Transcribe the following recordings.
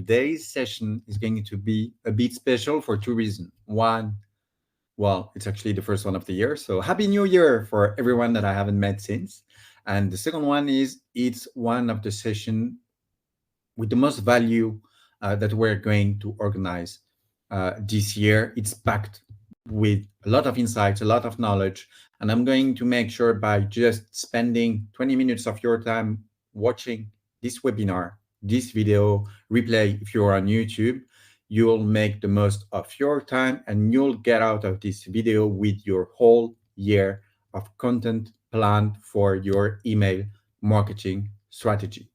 today's session is going to be a bit special for two reasons. One, well, it's actually the first one of the year, so Happy New Year for everyone that I haven't met since. And the second one is it's one of the session with the most value that we're going to organize this year. It's packed with a lot of insights, a lot of knowledge, and I'm going to make sure by just spending 20 minutes of your time watching this webinar, this video replay, if you're on YouTube, you'll make the most of your time and you'll get out of this video with your whole year of content planned for your email marketing strategy.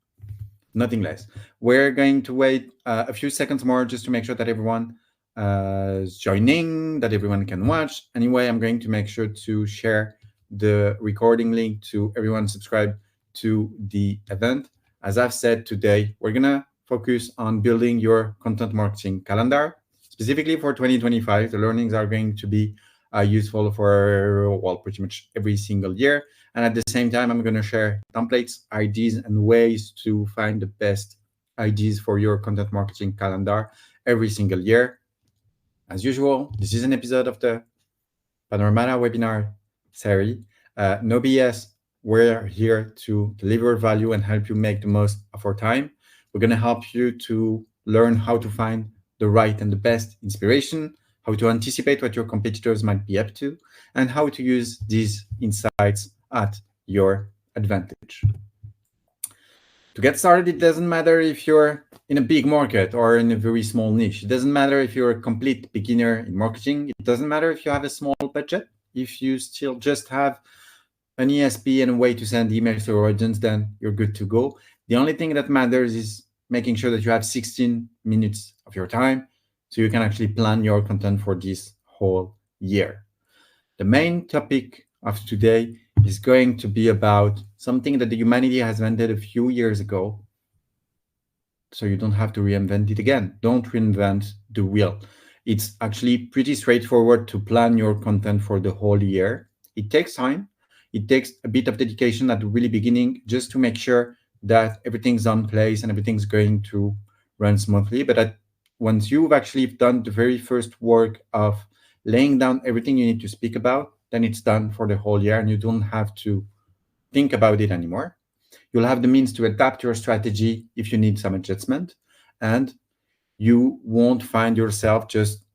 Nothing less. We're going to wait a few seconds more just to make sure that everyone is joining, that everyone can watch. Anyway, I'm going to make sure to share the recording link to everyone subscribed to the event. As I've said today, we're going to focus on building your content marketing calendar. Specifically for 2025, the learnings are going to be useful for, well, pretty much every single year. And at the same time, I'm going to share templates, ideas, and ways to find the best ideas for your content marketing calendar every single year. As usual, this is an episode of the Panorama webinar series. No BS, we're here to deliver value and help you make the most of our time. We're going to help you to learn how to find the right and the best inspiration, how to anticipate what your competitors might be up to, and how to use these insights at your advantage. To get started, it doesn't matter if you're in a big market or in a very small niche. It doesn't matter if you're a complete beginner in marketing. It doesn't matter if you have a small budget. If you still just have an ESP and a way to send emails to your audience, then you're good to go. The only thing that matters is making sure that you have 16 minutes of your time so you can actually plan your content for this whole year. The main topic of today is going to be about something that the humanity has invented a few years ago, so you don't have to reinvent it again. Don't reinvent the wheel. It's actually pretty straightforward to plan your content for the whole year. It takes time. It takes a bit of dedication at the really beginning just to make sure that everything's on place and everything's going to run smoothly. But once you've actually done the very first work of laying down everything you need to speak about, then it's done for the whole year and you don't have to think about it anymore. You'll have the means to adapt your strategy if you need some adjustment, and you won't find yourself just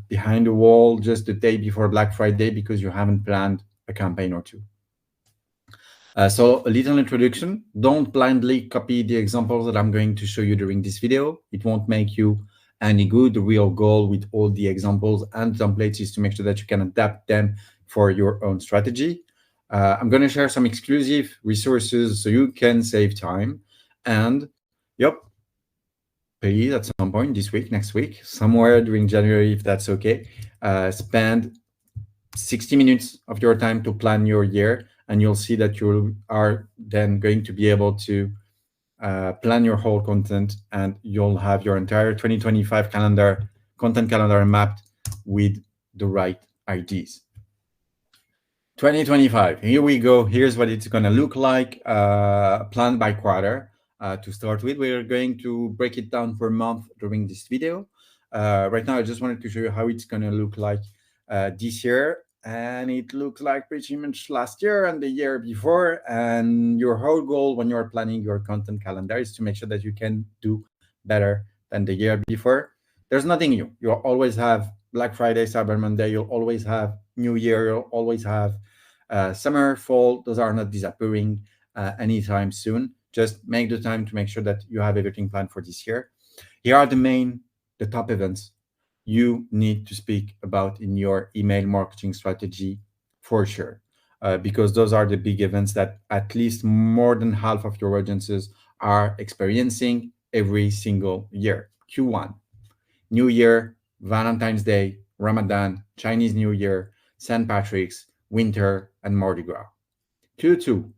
behind the wall just the day before Black Friday because you haven't planned a campaign or two. So a little introduction. Don't blindly copy the examples that I'm going to show you during this video. It won't make you any good. The real goal with all the examples and templates is to make sure that you can adapt them for your own strategy. I'm going to share some exclusive resources so you can save time. And please, at some point this week, next week, somewhere during January, if that's okay, spend 60 minutes of your time to plan your year, and you'll see that you are then going to be able to plan your whole content, and you'll have your entire 2025 content calendar mapped with the right ideas. 2025, here we go. Here's what it's going to look like, planned by quarter. To start with, we're going to break it down per month during this video. Right now, I just wanted to show you how it's going to look like this year. And it looks like pretty much last year and the year before. And your whole goal when you're planning your content calendar is to make sure that you can do better than the year before. There's nothing new. You'll always have Black Friday, Cyber Monday. You'll always have New Year. You'll always have summer, fall. Those are not disappearing anytime soon. Just make the time to make sure that you have everything planned for this year. Here are the top events you need to speak about in your email marketing strategy for sure, because those are the big events that at least more than half of your audiences are experiencing every single year. Q1, New Year, Valentine's Day, Ramadan, Chinese New Year, St. Patrick's, winter, and Mardi Gras. Q2,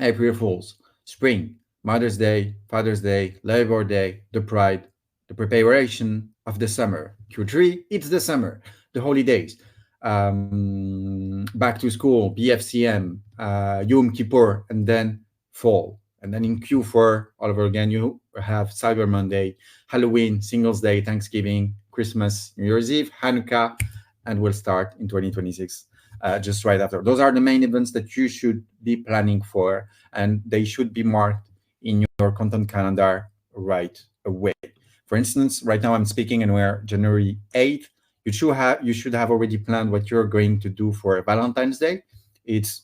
April Fools, Spring, Mother's Day, Father's Day, Labor Day, the Pride, the preparation of the summer. Q3, it's the summer, the holidays, back to school, BFCM, Yom Kippur, and then fall. And then in Q4, all over again, you have Cyber Monday, Halloween, Singles Day, Thanksgiving, Christmas, New Year's Eve, Hanukkah, and we'll start in 2026 just right after. Those are the main events that you should be planning for, and they should be marked in your content calendar right away. For instance, right now I'm speaking and we're January 8th. You should have already planned what you're going to do for Valentine's Day. It's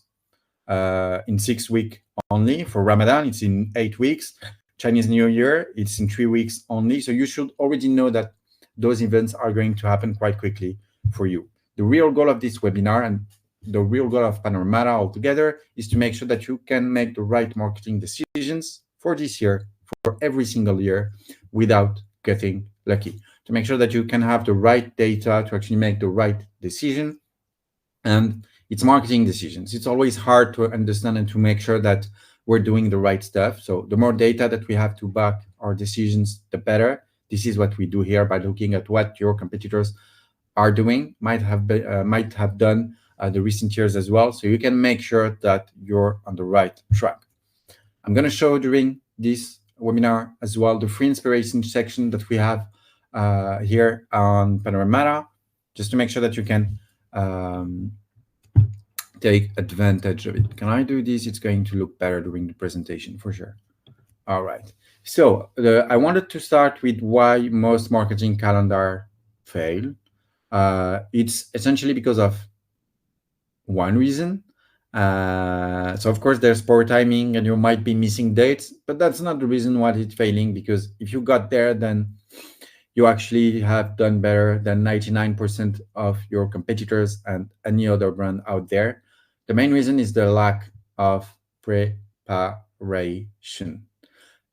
in 6 weeks only. For Ramadan, it's in 8 weeks. Chinese New Year, it's in 3 weeks only. So you should already know that those events are going to happen quite quickly for you. The real goal of this webinar and the real goal of Panorama altogether is to make sure that you can make the right marketing decisions for this year, for every single year, without getting lucky. To make sure that you can have the right data to actually make the right decision. And it's marketing decisions. It's always hard to understand and to make sure that we're doing the right stuff. So the more data that we have to back our decisions, the better. This is what we do here by looking at what your competitors are doing, might have done the recent years as well. So you can make sure that you're on the right track. I'm going to show during this webinar as well the free inspiration section that we have here on Panorama, just to make sure that you can take advantage of it. Can I do this? It's going to look better during the presentation for sure. All right. So I wanted to start with why most marketing calendar fail. It's essentially because of one reason. So of course there's poor timing and you might be missing dates, but that's not the reason why it's failing, because if you got there, then you actually have done better than 99% of your competitors and any other brand out there. The main reason is the lack of preparation.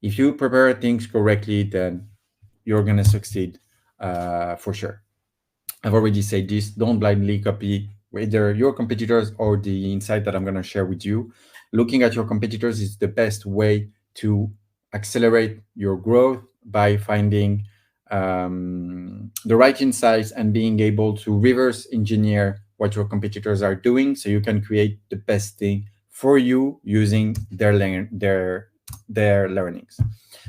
If you prepare things correctly, then you're going to succeed for sure. I've already said this, don't blindly copy either your competitors or the insight that I'm going to share with you. Looking at your competitors is the best way to accelerate your growth by finding the right insights and being able to reverse engineer what your competitors are doing, so you can create the best thing for you using their learnings.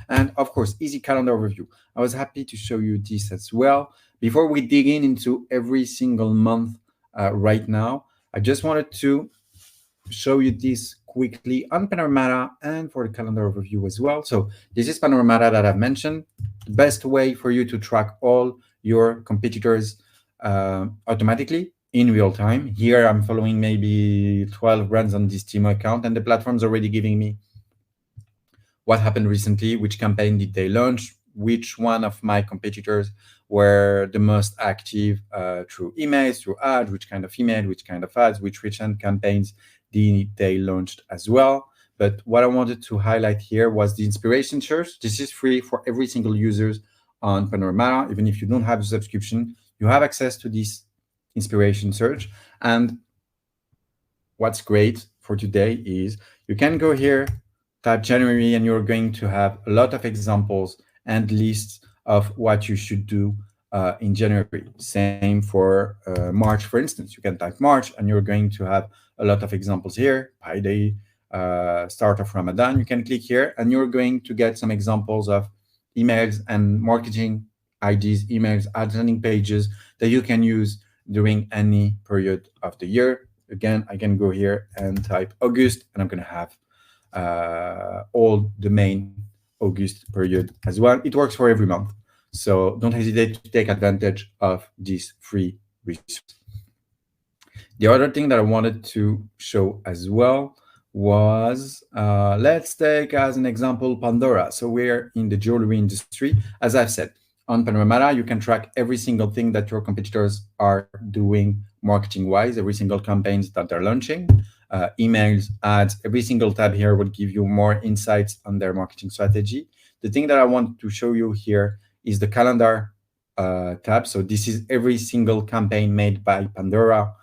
And of course, easy calendar overview. I was happy to show you this as well. Before we dig into every single month right now, I just wanted to show you this quickly on Panorama and for the calendar overview as well. So this is Panorama that I've mentioned. The best way for you to track all your competitors automatically in real time. Here I'm following maybe 12 brands on this Team account, and the platform's already giving me what happened recently, which campaign did they launch, which one of my competitors were the most active through emails, through ads, which kind of email, which kind of ads, which recent campaigns they launched as well. But what I wanted to highlight here was the inspiration search. This is free for every single user on Panorama. Even if you don't have a subscription, you have access to this inspiration search. And what's great for today is you can go here, type January, and you're going to have a lot of examples and lists of what you should do in January. Same for March, for instance. You can type March, and you're going to have a lot of examples here. Pi Day, start of Ramadan. You can click here, and you're going to get some examples of emails and marketing ideas, emails, ads, landing pages that you can use during any period of the year. Again, I can go here and type August, and I'm going to have all the main August period as well. It works for every month. So don't hesitate to take advantage of this free resource. The other thing that I wanted to show as well was, let's take as an example Pandora. So we're in the jewelry industry. As I've said, on Panorama, you can track every single thing that your competitors are doing marketing-wise, every single campaigns that they're launching, emails, ads. Every single tab here will give you more insights on their marketing strategy. The thing that I want to show you here is the calendar tab. So this is every single campaign made by Pandora,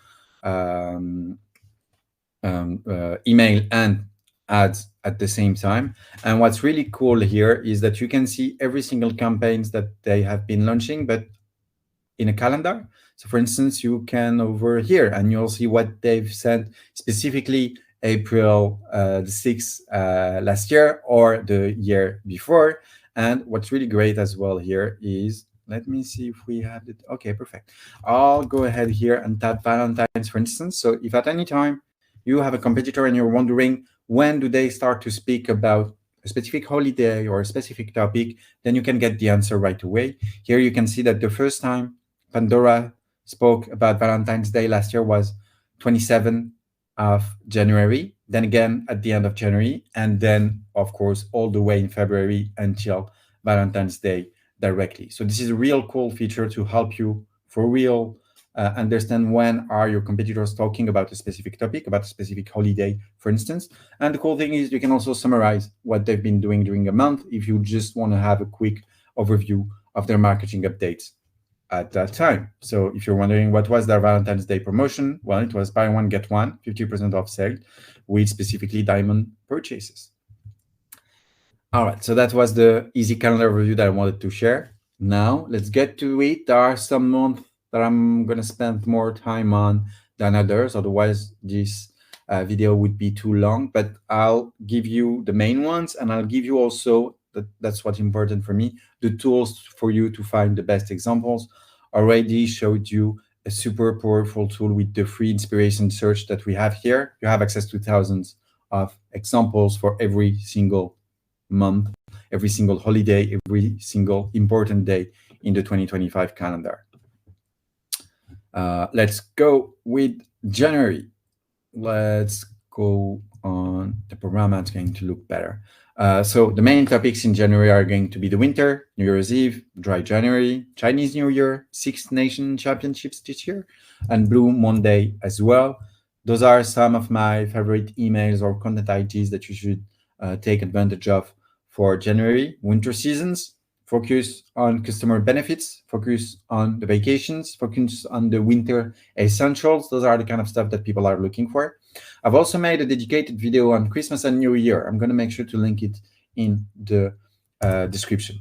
email and ads at the same time. And what's really cool here is that you can see every single campaigns that they have been launching, but in a calendar. So for instance, you can over here and you'll see what they've sent specifically April the 6th last year or the year before. And what's really great as well here is, let me see if we have it. Okay, perfect. I'll go ahead here and tap Valentine's, for instance. So if at any time you have a competitor and you're wondering when do they start to speak about a specific holiday or a specific topic, then you can get the answer right away. Here you can see that the first time Pandora spoke about Valentine's Day last year was 27th of January, then again at the end of January, and then, of course, all the way in February until Valentine's Day directly. So this is a real cool feature to help you for real understand when are your competitors talking about a specific topic, about a specific holiday, for instance. And the cool thing is you can also summarize what they've been doing during a month if you just want to have a quick overview of their marketing updates at that time. So if you're wondering what was their Valentine's Day promotion, well, it was buy one, get one, 50% off sale with specifically diamond purchases. All right, so that was the easy calendar review that I wanted to share. Now let's get to it. There are some months that I'm going to spend more time on than others. Otherwise, this video would be too long, but I'll give you the main ones, and I'll give you also, that's what's important for me, the tools for you to find the best examples. Already showed you a super powerful tool with the free inspiration search that we have here. You have access to thousands of examples for every single month, every single holiday, every single important day in the 2025 calendar. Let's go with January. Let's go on the program. It's going to look better. So the main topics in January are going to be the winter, New Year's Eve, dry January, Chinese New Year, Six Nation Championships this year, and Blue Monday as well. Those are some of my favorite emails or content ideas that you should take advantage of for January. Winter seasons, focus on customer benefits, focus on the vacations, focus on the winter essentials. Those are the kind of stuff that people are looking for. I've also made a dedicated video on Christmas and New Year. I'm going to make sure to link it in the description.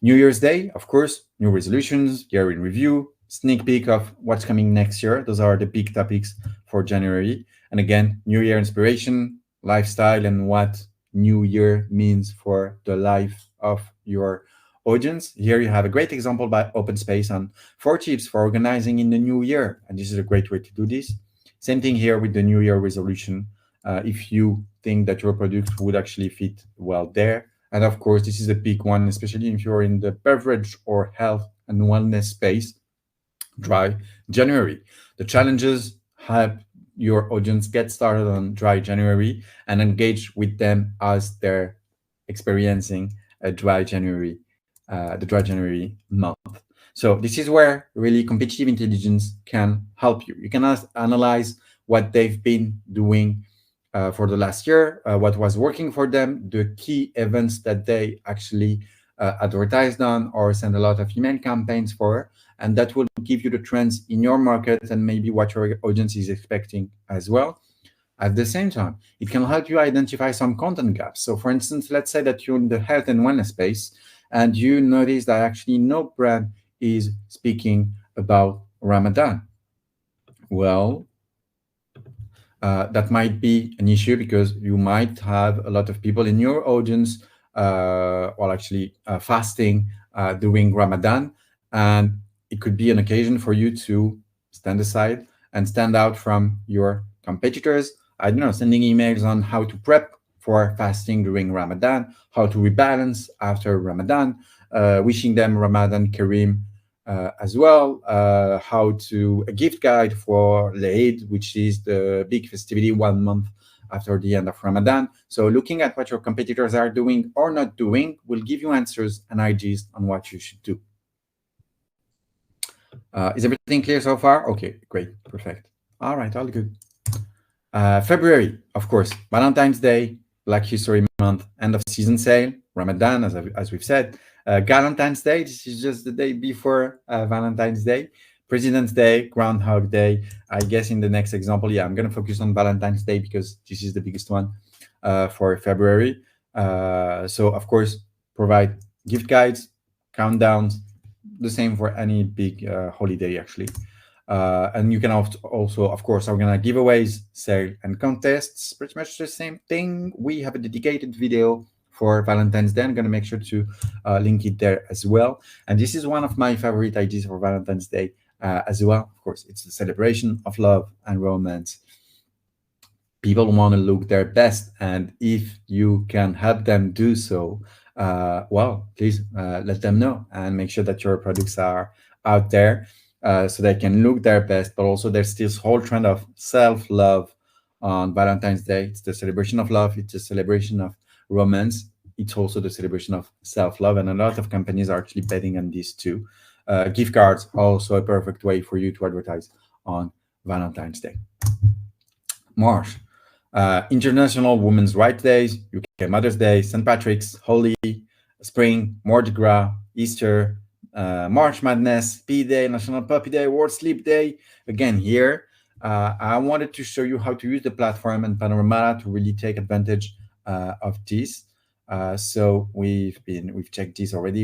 New Year's Day, of course, new resolutions, year in review, sneak peek of what's coming next year. Those are the big topics for January. And again, New Year inspiration, lifestyle, and what New Year means for the life of your audience. Here you have a great example by Open Space on 4 tips for organizing in the new year. And this is a great way to do this. Same thing here with the New Year resolution. If you think that your product would actually fit well there. And of course, this is a big one, especially if you're in the beverage or health and wellness space. Dry January. The challenges help your audience get started on dry January and engage with them as they're experiencing a dry January, the dry January month. So this is where really competitive intelligence can help you. You can analyze what they've been doing for the last year, what was working for them, the key events that they actually advertised on or send a lot of email campaigns for, and that will give you the trends in your market and maybe what your audience is expecting as well. At the same time, it can help you identify some content gaps. So for instance, let's say that you're in the health and wellness space and you notice that actually no brand is speaking about Ramadan. Well, that might be an issue because you might have a lot of people in your audience fasting during Ramadan, and it could be an occasion for you to stand aside and stand out from your competitors. I don't know, sending emails on how to prep for fasting during Ramadan, how to rebalance after Ramadan, wishing them Ramadan Kareem as well, how to a gift guide for Eid, which is the big festivity 1 month after the end of Ramadan. So looking at what your competitors are doing or not doing will give you answers and ideas on what you should do. Is everything clear so far? Okay, great, perfect. All right, all good. February, of course, Valentine's Day, Black History Month, end of season sale, Ramadan, as we've said. Galentine's Day, this is just the day before Valentine's Day. President's Day, Groundhog Day. I guess in the next example, I'm going to focus on Valentine's Day because this is the biggest one for February. So, of course, provide gift guides, countdowns, the same for any big holiday, actually. And you can also, of course, organize giveaways, sale, and contests. Pretty much the same thing. We have a dedicated video for Valentine's Day. I'm going to make sure to link it there as well. And this is one of my favorite ideas for Valentine's Day as well. Of course, it's the celebration of love and romance. People want to look their best, and if you can help them do so, well, please let them know and make sure that your products are out there so they can look their best. But also, there's this whole trend of self-love on Valentine's Day. It's the celebration of love, it's a celebration of romance, it's also the celebration of self-love, and a lot of companies are actually betting on this too. Gift cards are also a perfect way for you to advertise on Valentine's Day. March, International Women's Rights Days, UK Mother's Day, St. Patrick's, Holi, Spring, Mardi Gras, Easter, March Madness, P-Day, National Puppy Day, World Sleep Day. Again, here, I wanted to show you how to use the platform and Panorama to really take advantage of this. So we've checked this already.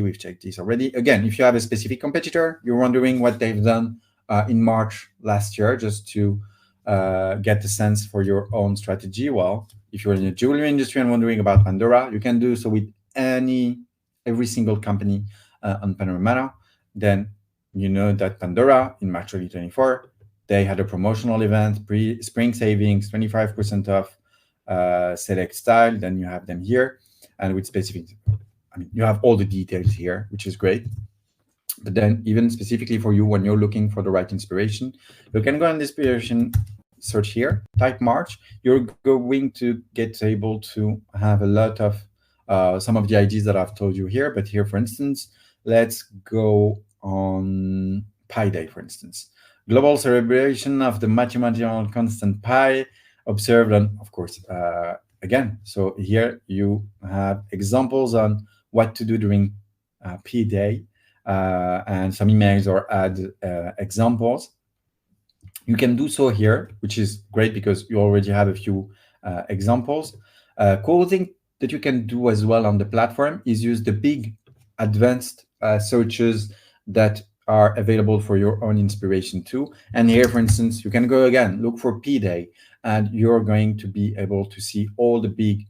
Again, if you have a specific competitor, you're wondering what they've done in March last year, just to get a sense for your own strategy. Well, if you're in the jewelry industry and wondering about Pandora, you can do so with every single company on Panorama. Then you know that Pandora in March 2024, they had a promotional event, spring savings, 25% off select style. Then you have them here, and with specific, I mean, you have all the details here, which is great. But then even specifically for you, when you're looking for the right inspiration, you can go on the inspiration search here, type March. You're going to get able to have a lot of some of the ideas that I've told you here. But here, for instance, let's go on Pi Day, for instance. Global celebration of the mathematical constant pi, observed on, of course, again. So here you have examples on what to do during P Day, and some emails or add examples. You can do so here, which is great because you already have a few examples. Cool thing that you can do as well on the platform is use the big advanced searches that are available for your own inspiration too. And here, for instance, you can go again, look for P-Day, and you're going to be able to see all the big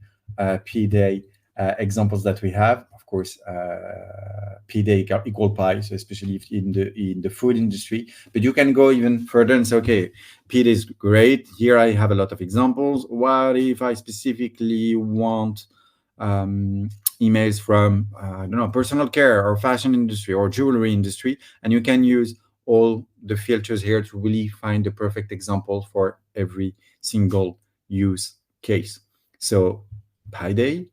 P-Day examples that we have. Of course, P-Day equal pi, so especially in the food industry. But you can go even further and say, okay, P-Day is great. Here I have a lot of examples. What if I specifically want emails from I don't know, personal care or fashion industry or jewelry industry? And you can use all the filters here to really find the perfect example for every single use case. So Pi Day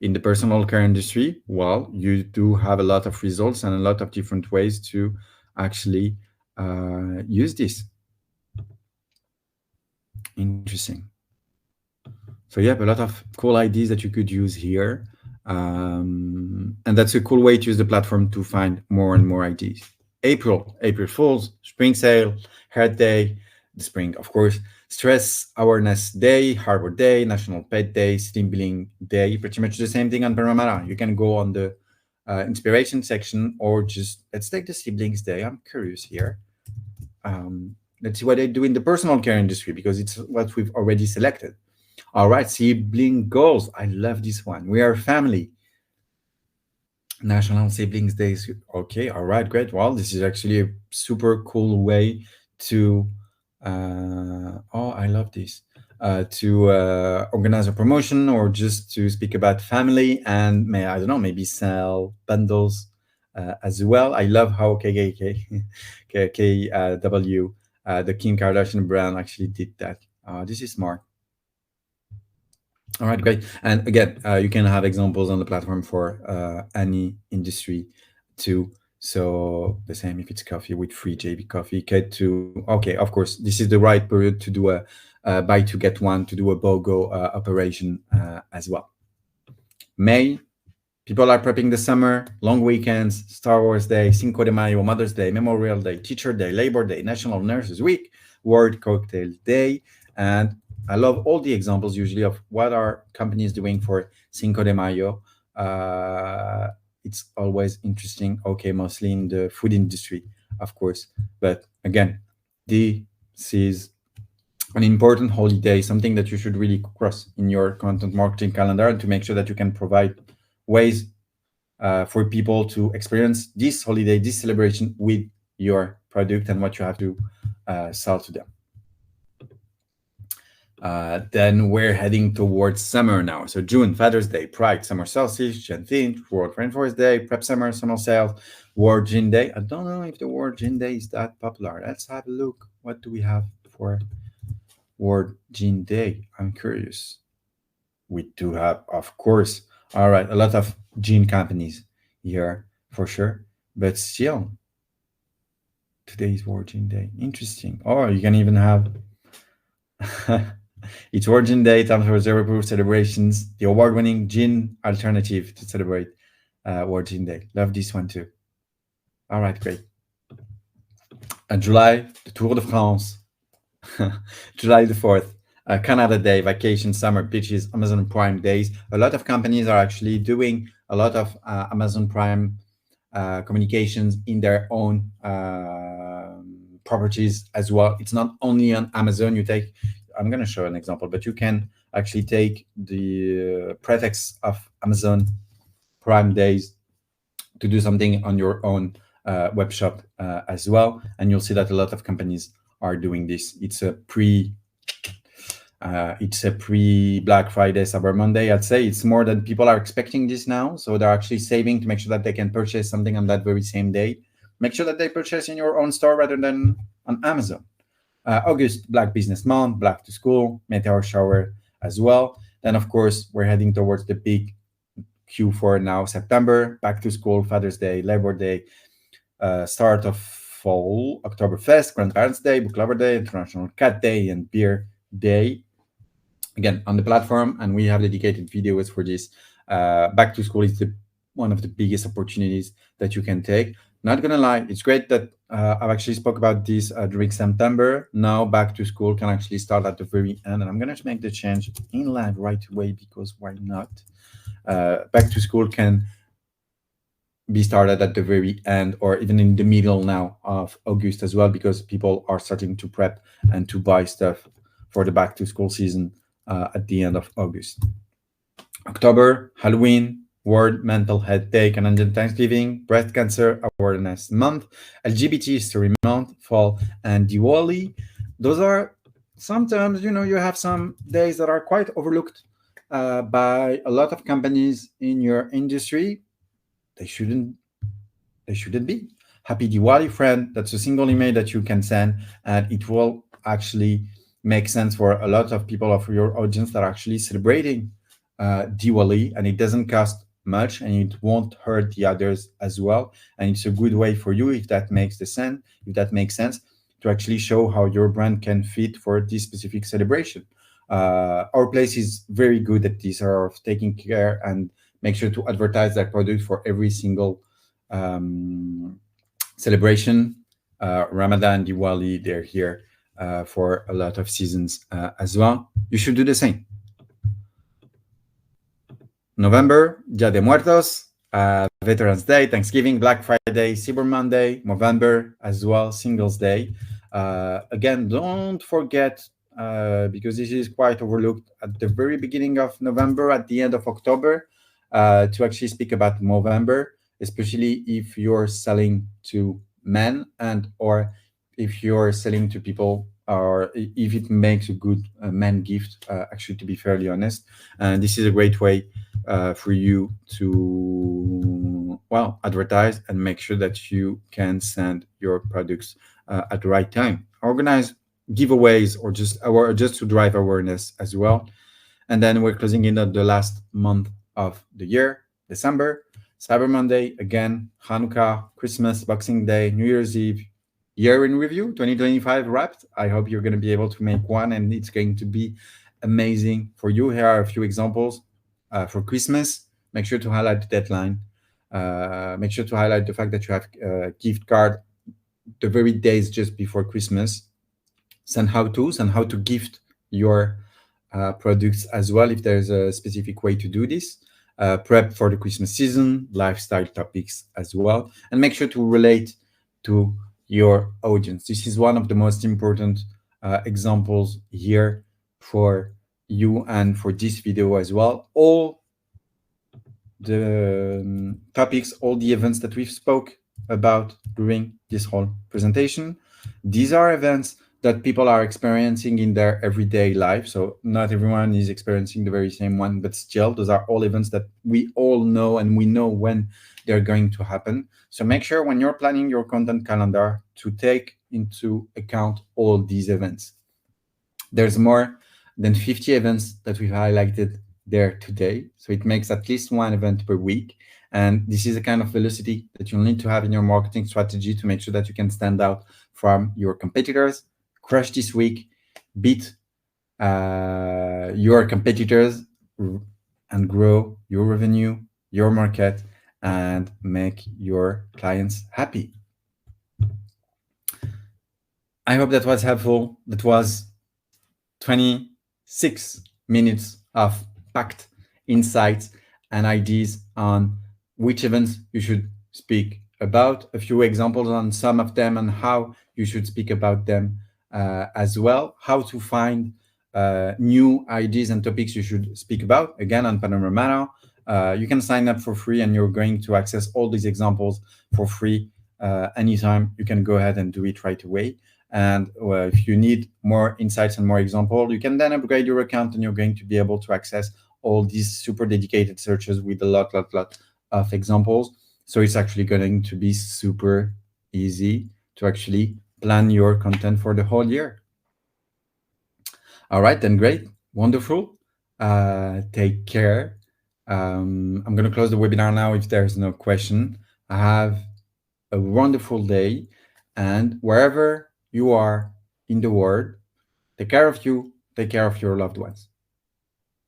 in the personal care industry, well, you do have a lot of results and a lot of different ways to actually use this. Interesting. So you have a lot of cool ideas that you could use here. And that's a cool way to use the platform to find more and more ideas. April Fool's, Spring Sale, Heart Day, the spring, of course, Stress Awareness Day, Arbor Day, National Pet Day, Sibling Day, pretty much the same thing on Panorama. You can go on the inspiration section, or just, let's take the Siblings Day. I'm curious here. Let's see what they do in the personal care industry, because it's what we've already selected. All right, sibling goals. I love this one. We are family. National Siblings Days. Okay, all right, great. Well, this is actually a super cool way to, oh, I love this, to organize a promotion, or just to speak about family, and I don't know, maybe sell bundles as well. I love how KKW, the Kim Kardashian brand, actually did that. This is smart. All right, great. And again, you can have examples on the platform for any industry too. So the same if it's coffee with free JB coffee, get to, okay, of course, this is the right period to do a buy to get one, to do a BOGO operation as well. May, people are prepping the summer, long weekends, Star Wars Day, Cinco de Mayo, Mother's Day, Memorial Day, Teacher Day, Labor Day, National Nurses Week, World Cocktail Day. And I love all the examples usually of what are companies doing for Cinco de Mayo. It's always interesting. Okay, mostly in the food industry, of course. But again, This is an important holiday, something that you should really cross in your content marketing calendar, and to make sure that you can provide ways for people to experience this holiday, this celebration with your product and what you have to sell to them. Then we're heading towards summer now. So June, Father's Day, Pride, Summer Solstice, Juneteenth, World Rainforest Day, Prep Summer, Summer Sales, World Gin Day. I don't know if the World Gin Day is that popular. Let's have a look. What do we have for World Gin Day? I'm curious. We do have, of course, all right, a lot of gin companies here for sure. But still, today's World Gin Day. Interesting. Oh, you can even have it's Origin Day, time for zero proof celebrations, the award-winning gin alternative to celebrate Origin Day. Love this one too. All right, great. And July, the Tour de France. July the 4th, Canada Day, vacation, summer, beaches, Amazon Prime days. A lot of companies are actually doing a lot of Amazon Prime communications in their own properties as well. It's not only on Amazon. I'm going to show an example, but you can actually take the pretext of Amazon Prime days to do something on your own web shop as well. And you'll see that a lot of companies are doing this. It's a pre Black Friday, Cyber Monday. I'd say it's more than people are expecting this now. So they're actually saving to make sure that they can purchase something on that very same day. Make sure that they purchase in your own store rather than on Amazon. August, Black Business Month, Black to School, Meteor Shower as well. Then, of course, we're heading towards the big Q4 now, September, Back to School, Father's Day, Labor Day, start of fall, Oktoberfest, Grandparents' Day, Book Lover Day, International Cat Day, and Beer Day. Again, on the platform, and we have dedicated videos for this. Back to School is one of the biggest opportunities that you can take. Not gonna lie, it's great that I've actually spoke about this during September. Now Back to School can actually start at the very end, and I'm gonna make the change in live right away because why not? Back to School can be started at the very end or even in the middle now of August as well, because people are starting to prep and to buy stuff for the Back to School season at the end of August. October, Halloween, World Mental Health Day, Canadian Thanksgiving, Breast Cancer Awareness Month, LGBT History Month, Fall, and Diwali. Those are sometimes, you have some days that are quite overlooked by a lot of companies in your industry. They shouldn't be. Happy Diwali, friend. That's a single email that you can send, and it will actually make sense for a lot of people of your audience that are actually celebrating Diwali, and it doesn't cost much and it won't hurt the others as well. And it's a good way for you, if that makes sense, to actually show how your brand can fit for this specific celebration. Our place is very good at this, of taking care and make sure to advertise that product for every single celebration. Ramadan, Diwali, they're here for a lot of seasons as well. You should do the same. November, Dia de Muertos, Veterans Day, Thanksgiving, Black Friday, Cyber Monday, November as well, Singles Day. Again, don't forget, because this is quite overlooked, at the very beginning of November, at the end of October, to actually speak about November, especially if you're selling to men and or if you're selling to people, or if it makes a good man gift, actually, to be fairly honest. And this is a great way for you to, advertise and make sure that you can send your products at the right time. Organize giveaways or just to drive awareness as well. And then we're closing in on the last month of the year, December, Cyber Monday, again, Hanukkah, Christmas, Boxing Day, New Year's Eve, year in review, 2025 wrapped. I hope you're going to be able to make one, and it's going to be amazing for you. Here are a few examples. For Christmas, make sure to highlight the deadline. Make sure to highlight the fact that you have a gift card the very days just before Christmas. Send how to gift your products as well, if there's a specific way to do this. Prep for the Christmas season, lifestyle topics as well, and make sure to relate to your audience. This is one of the most important examples here for you and for this video as well. All the topics, all the events that we've spoke about during this whole presentation, these are events that people are experiencing in their everyday life. So not everyone is experiencing the very same one, but still, those are all events that we all know, and we know when they're going to happen. So make sure when you're planning your content calendar to take into account all these events. There's more than 50 events that we've highlighted there today. So it makes at least one event per week. And this is a kind of velocity that you'll need to have in your marketing strategy to make sure that you can stand out from your competitors, crush this week, beat your competitors, and grow your revenue, your market, and make your clients happy. I hope that was helpful. That was 26 minutes of packed insights and ideas on which events you should speak about, a few examples on some of them and how you should speak about them as well, how to find new ideas and topics you should speak about. Again, on Panorama, you can sign up for free and you're going to access all these examples for free anytime. You can go ahead and do it right away. And if you need more insights and more examples, you can then upgrade your account and you're going to be able to access all these super dedicated searches with a lot of examples. So it's actually going to be super easy to actually plan your content for the whole year. All right, then great, wonderful. Take care. I'm going to close the webinar now if there's no question. Have a wonderful day, and wherever you are in the world, take care of you, take care of your loved ones.